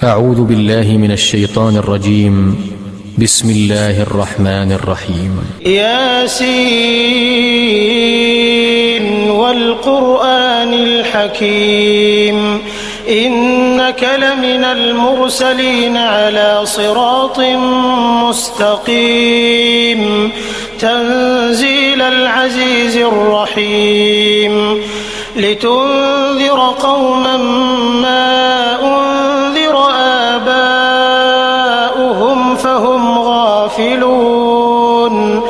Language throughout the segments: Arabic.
أعوذ بالله من الشيطان الرجيم. بسم الله الرحمن الرحيم. ياسين والقرآن الحكيم إنك لمن المرسلين على صراط مستقيم تنزيل العزيز الرحيم لتنذر قوما ما أنذر آباؤهم فهم غافلون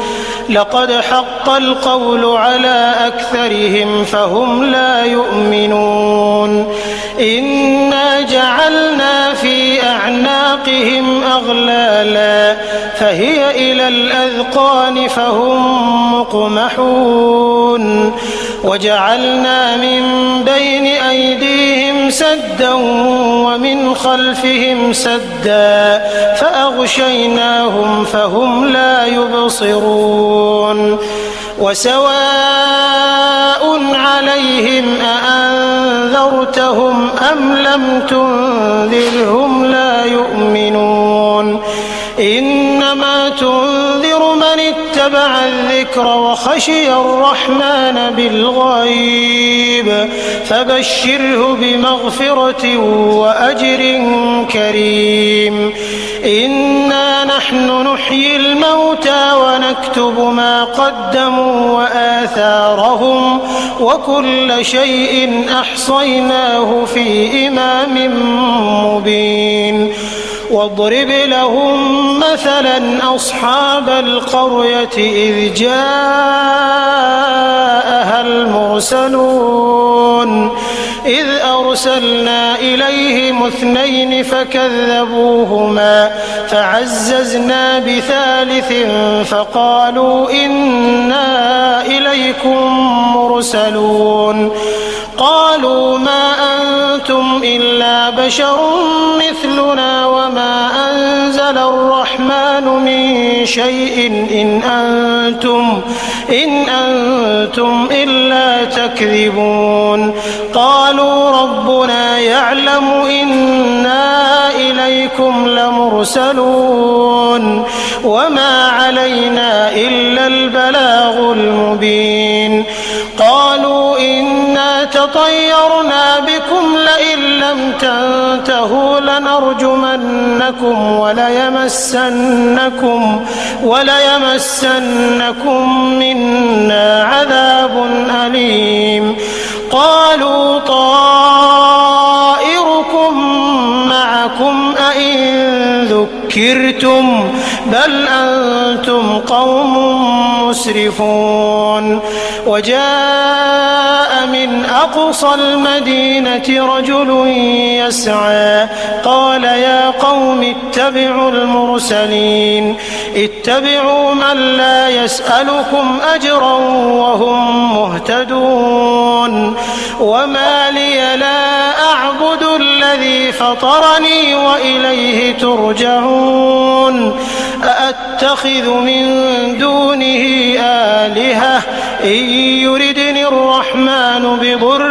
لقد حق القول على أكثرهم فهم لا يؤمنون إنا جعلنا في أعناقهم أغلالا فهي إلى الأذقان فهم مقمحون وجعلنا من بين أيديهم سدا ومن خلفهم سدا فأغشيناهم فهم لا يبصرون وسواء عليهم أأنذرتهم أم لم تنذرهم لا يؤمنون إنما تنذر من اتبع الذكر وخشي الرحمن بالغيب فبشره بمغفرة وأجر كريم إنا نحن نحيي الموتى ونكتب ما قدموا وآثارهم وكل شيء أحصيناه في إمام مبين واضرب لهم مثلا أصحاب القرية إذ جاءها المرسلون إذ أرسلنا إليهم 2 فكذبوهما فعززنا بثالث فقالوا إنا إليكم مرسلون قالوا ما أنتم إلا بشر مثلنا وما أنزل الرحمن من شيء إن أنتم إلا تكذبون قالوا ربنا يعلم إنا إليكم لمرسلون وما علينا إلا البلاغ المبين قالوا إنا تطيرنا بكم لئن لم تنتهوا لنرجمنكم وليمسنكم منا عذاب أليم قالوا طائركم معكم أئن ذكرتم بل أنتم قوم مسرفون وجاء من أقصى المدينة رجل يسعى قال يا قوم اتبعوا المرسلين اتبعوا من لا يسألكم أجرا وهم مهتدون وما لي لا أعبد الذي فطرني وإليه ترجعون أأتخذ من دونه آلهة إن يردني الرحمن بضر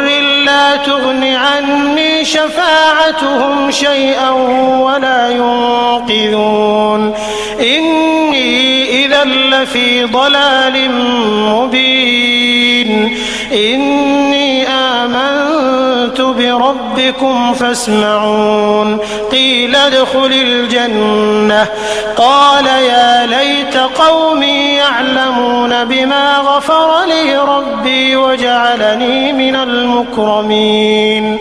لا تغن عني شفاعتهم شيئا ولا ينقذون إني إذا لفي ضلال مبين إني آمنت بربكم فاسمعون قيل ادخل الجنة قال يا ليت قومي يعلمون بما غفر لي ربي وجعلني من المكرمين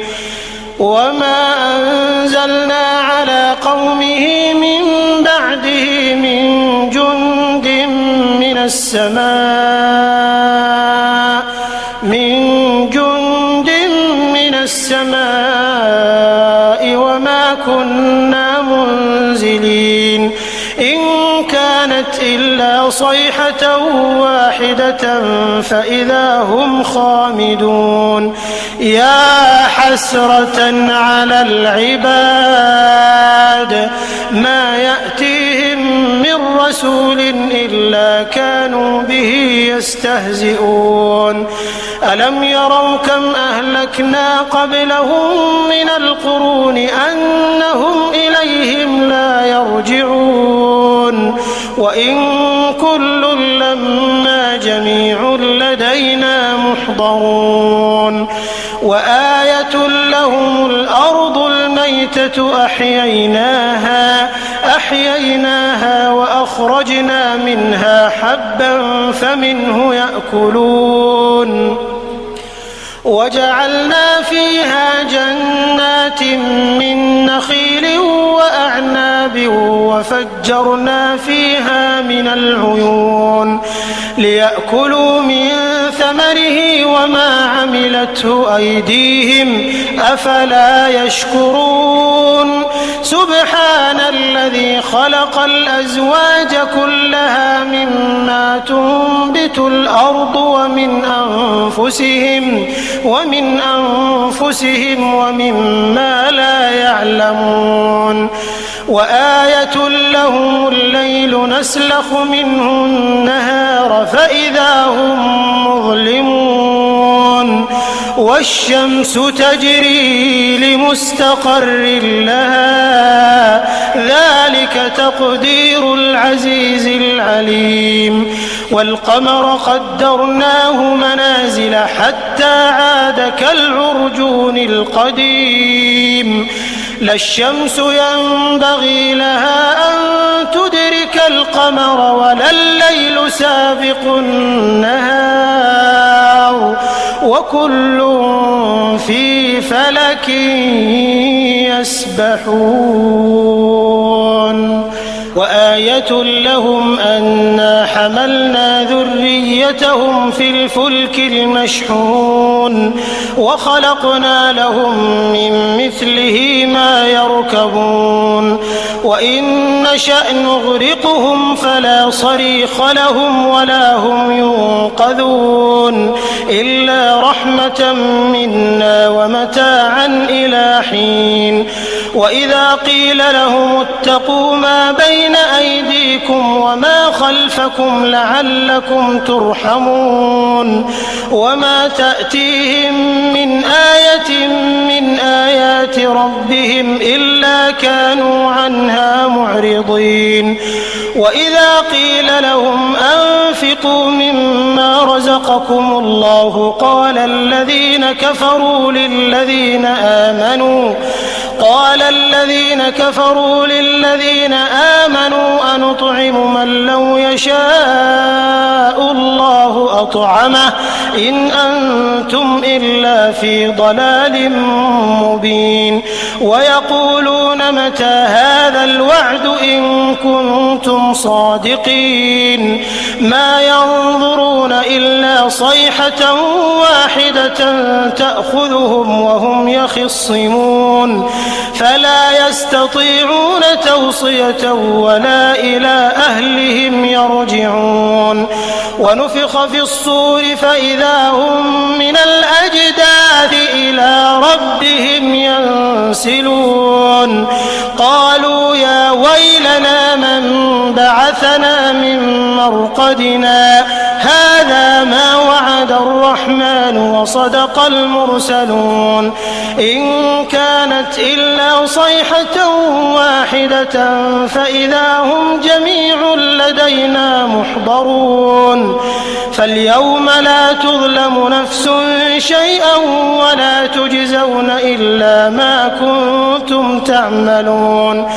وما أنزلنا على قومه من بعده من جند من السماء وما كنا منزلين إن كانت إلا صيحة واحدة فإذا هم خامدون يا حسرة على العباد ما يأتيهم من رسول إلا كانوا به يستهزئون ألم يروا كم أهلكنا قبلهم من القرون أنهم وإن كل لما جميع لدينا محضرون وآية لهم الأرض الميتة أحييناها وأخرجنا منها حبا فمنه يأكلون وجعلنا فيها جنات من نخيل وأعناب وفجرنا فيها من العيون ليأكلوا من ثمره وما عملته أيديهم أفلا يشكرون سبحان الذي خلق الأزواج كلها مما تنبت الأرض ومن أنفسهم ومما لا يعلمون وآية لهم الليل نسلخ منه النهار فإذا هم مظلمون والشمس تجري لمستقر لها ذلك تقدير العزيز العليم والقمر قدرناه منازل حتى عاد كالعرجون القديم لا الشمس ينبغي لها أن تدرك القمر ولا الليل سابق النهار وكل في فلك يسبحون وآية لهم أنا حملنا ذريتهم في الفلك المشحون وخلقنا لهم من مثله ما يركبون وإن نشأ نغرقهم فلا صريخ لهم ولا هم ينقذون إلا رحمة منا ومتاعا إلى حين وإذا قيل لهم اتقوا ما بين أيديكم وما خلفكم لعلكم ترحمون وما تأتيهم من آية من آيات ربهم إلا كانوا عنها معرضين وإذا قيل لهم أنفقوا مما رزقكم الله قال الذين كفروا للذين آمنوا أنطعم من لو يشاء الله أطعمه إن أنتم إلا في ضلال مبين ويقولون متى هذا الوعد إن كنتم صادقين ما ينظرون إلا صيحة واحدة تأخذهم وهم يخصمون فلا يستطيعون توصية ولا إلى أهلهم يرجعون ونفخ في الصور فإذا هم من الأجداث إلى ربهم ينسلون قالوا يا ويلنا من بعثنا من مرقدنا هذا ما وعد الرحمن وصدق المرسلون إن كانت إلا صيحة واحدة فإذا هم جميع لدينا محضرون فاليوم لا تظلم نفس شيئا ولا تجزون إلا ما كنتم تعملون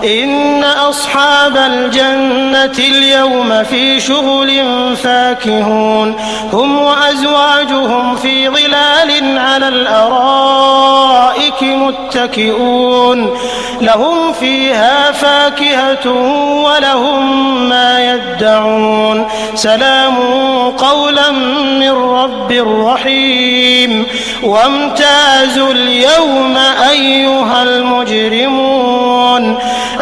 إن أصحاب الجنة اليوم في شغل فاكهون هم وأزواجهم في ظلال على الأرائك متكئون لهم فيها فاكهة ولهم ما يدعون سلام قولا من رب رحيم وامتازوا اليوم أيها المجرمون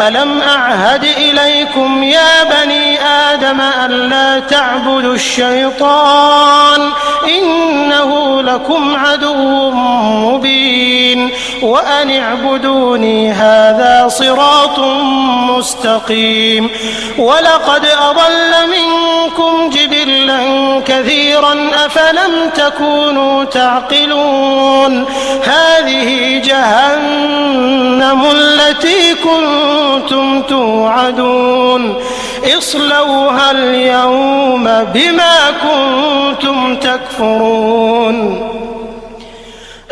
ألم أعهد إليكم يا بني آدم ألا تعبدوا الشيطان إنه لكم عدو مبين وأن اعبدوني هذا صراط مستقيم ولقد أضل منكم جبلا كثيرا أفلم تكونوا تعقلون هذه جهنم التي كنتم توعدون اصلوها اليوم بما كنتم تكفرون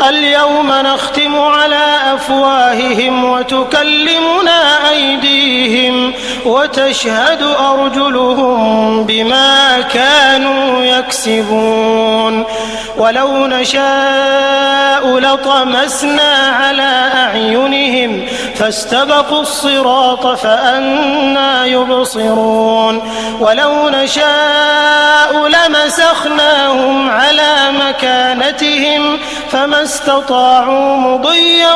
اليوم نختم على أفواههم وتكلمنا أيديهم وتشهد أرجلهم بما كانوا يكسبون ولو نشاء لطمسنا على أعينهم فاستبقوا الصراط فأنى يبصرون ولو نشاء لمسخناهم على مكانتهم فما استطاعوا مضيا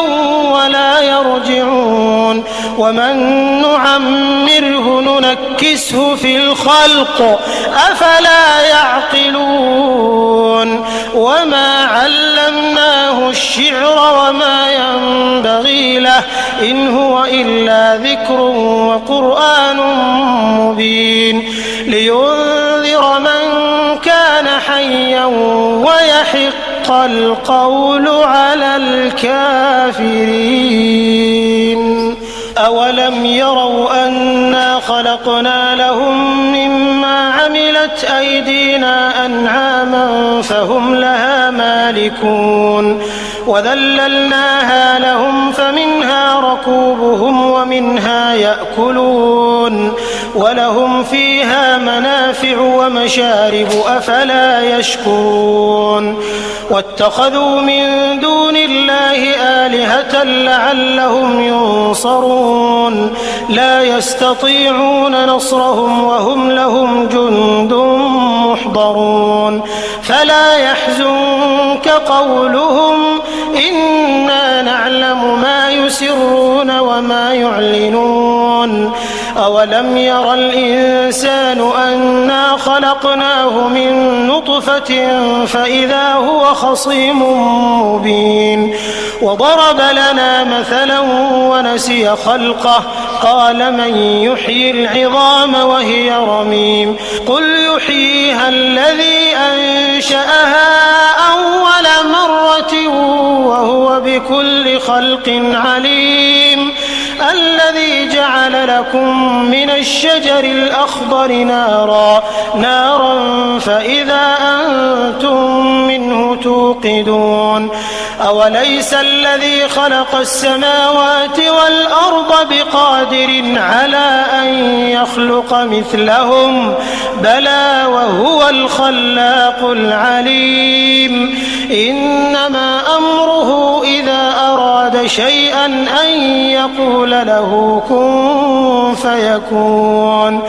ولا يرجعون ومن نعمره ننكسه في الخلق أفلا يعقلون وما علمناه الشعر وما ينبغي له إن هو إلا ذكر وقرآن مبين لينذر من كان حيا ويحق القول على الكافرين أولم يروا أنا خلقنا لهم مما عملت أيدينا أنعاما فهم لها مالكون وذللناها لهم فمنها ركوبهم ومنها يأكلون ولهم فيها منافع ومشارب أفلا يشكرون واتخذوا من دون الله آلهة لعلهم ينصرون لا يستطيعون نصرهم وهم لهم جند محضرون فلا يحزنك قولهم إنا نعلم ما يسرون وما يعلنون أولم ير الإنسان أنا خلقناه من نطفة فإذا هو خصيم مبين وضرب لنا مثلا ونسي خلقه قال من يحيي العظام وهي رميم قل يحييها الذي أنشأها أول مرة وهو بكل خلق عليم الذي جعل لكم من الشجر الأخضر نارا فإذا أنتم منه توقدون أوليس الذي خلق السماوات والأرض بقادر على أن يخلق مثلهم بلى وهو الخلاق العليم إنما أمره إذا أراد شيئا أن يقول له كن فيكون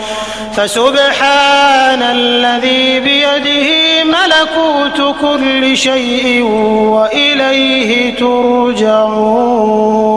فسبحان الذي بيده ملكوت كل شيء وإليه ترجعون